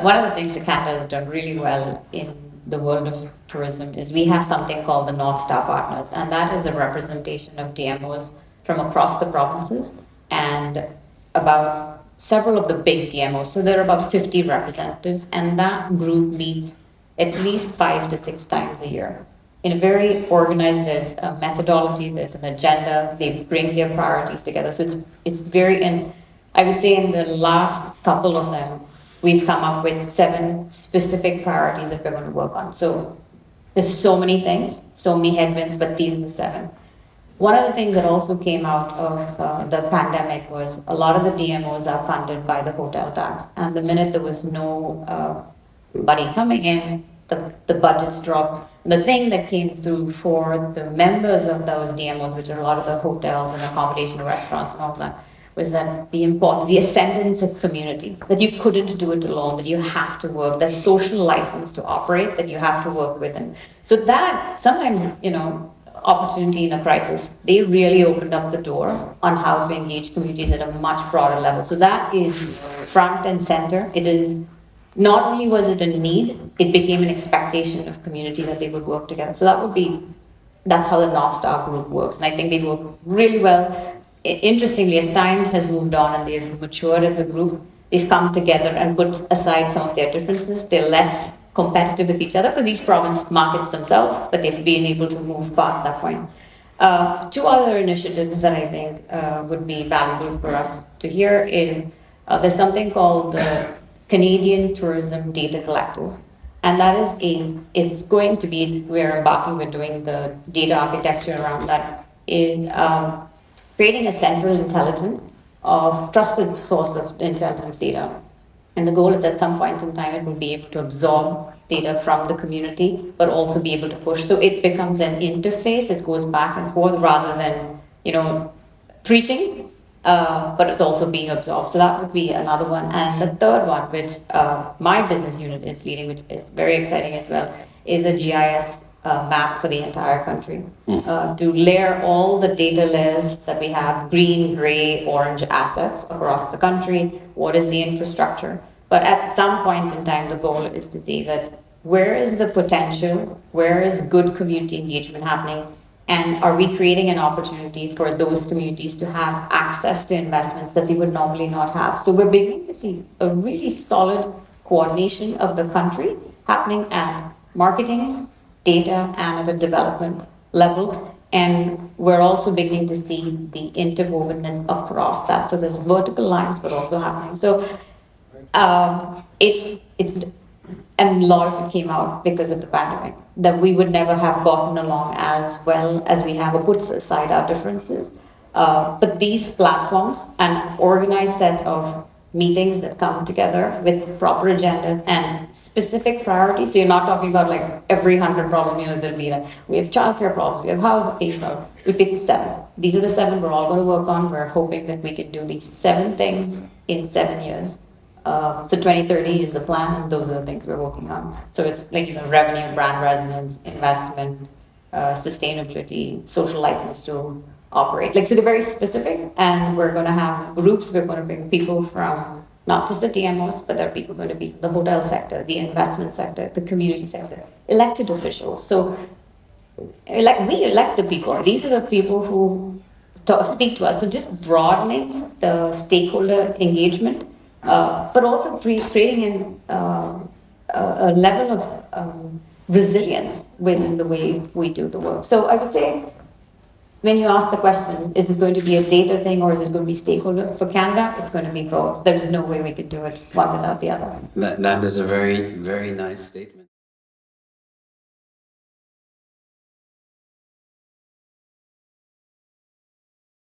One of the things that Canada has done really well in the world of tourism is we have something called the North Star Partners, and that is a representation of DMOs from across the provinces and about several of the big DMOs. So there are about 50 representatives, and that group meets at least 5 to 6 times a year. In a very organized, there's a methodology, there's an agenda, they bring their priorities together. So it's very, and I would say in the last couple of them, we've come up with 7 specific priorities that we're going to work on. So there's so many things, so many headwinds, but these are the 7. One of the things that also came out of the pandemic was a lot of the DMOs are funded by the hotel tax. And the minute there was no money coming in, the budgets dropped. The thing that came through for the members of those DMOs, which are a lot of the hotels and accommodation restaurants and all that, was that the ascendance of community, that you couldn't do it alone, that you have to work, that social license to operate, that you have to work within. So that sometimes, opportunity in a crisis, they really opened up the door on how to engage communities at a much broader level. So that is front and center. It is not only was it a need, it became an expectation of community that they would work together. So that's how the North Star group works. And I think they work really well. Interestingly, as time has moved on and they've matured as a group, they've come together and put aside some of their differences. They're less competitive with each other because each province markets themselves, but they've been able to move past that point. 2 other initiatives that I think would be valuable for us to hear is there's something called the Canadian Tourism Data Collective. And that it's going to be, we're doing the data architecture around that, is creating a central intelligence of trusted source of intelligence data. And the goal is at some point in time, it will be able to absorb data from the community, but also be able to push. So it becomes an interface. It goes back and forth rather than, preaching, but it's also being absorbed. So that would be another one. And the third one, which my business unit is leading, which is very exciting as well, is a GIS map for the entire country, to layer all the data layers that we have, green, gray, orange assets across the country. What is the infrastructure? But at some point in time, the goal is to see that where is the potential, where is good community engagement happening, and are we creating an opportunity for those communities to have access to investments that they would normally not have? So we're beginning to see a really solid coordination of the country happening at marketing, data, and at a development level. And we're also beginning to see the interwovenness across that. So there's vertical lines, but also happening. So and a lot of it came out because of the pandemic, that we would never have gotten along as well as we have, or put aside our differences. But these platforms, an organized set of meetings that come together with proper agendas and specific priorities. So you're not talking about like every 100 problem, there'll be like, we have childcare problems, we have housing, we picked 7. These are the 7 we're all going to work on. We're hoping that we can do these 7 things in 7 years. So 2030 is the plan, and those are the things we're working on. So it's like revenue, brand resonance, investment, sustainability, social license to operate. So they're very specific, and we're going to have groups. We're going to bring people from not just the DMOs, but there are people going to be the hotel sector, the investment sector, the community sector, elected officials. So we elect the people. These are the people who speak to us. So just broadening the stakeholder engagement. But also creating a level of resilience within the way we do the work. So I would say, when you ask the question, is it going to be a data thing or is it going to be stakeholder? For Canada, it's going to be both. There's no way we could do it one without the other. That is a very, very nice statement.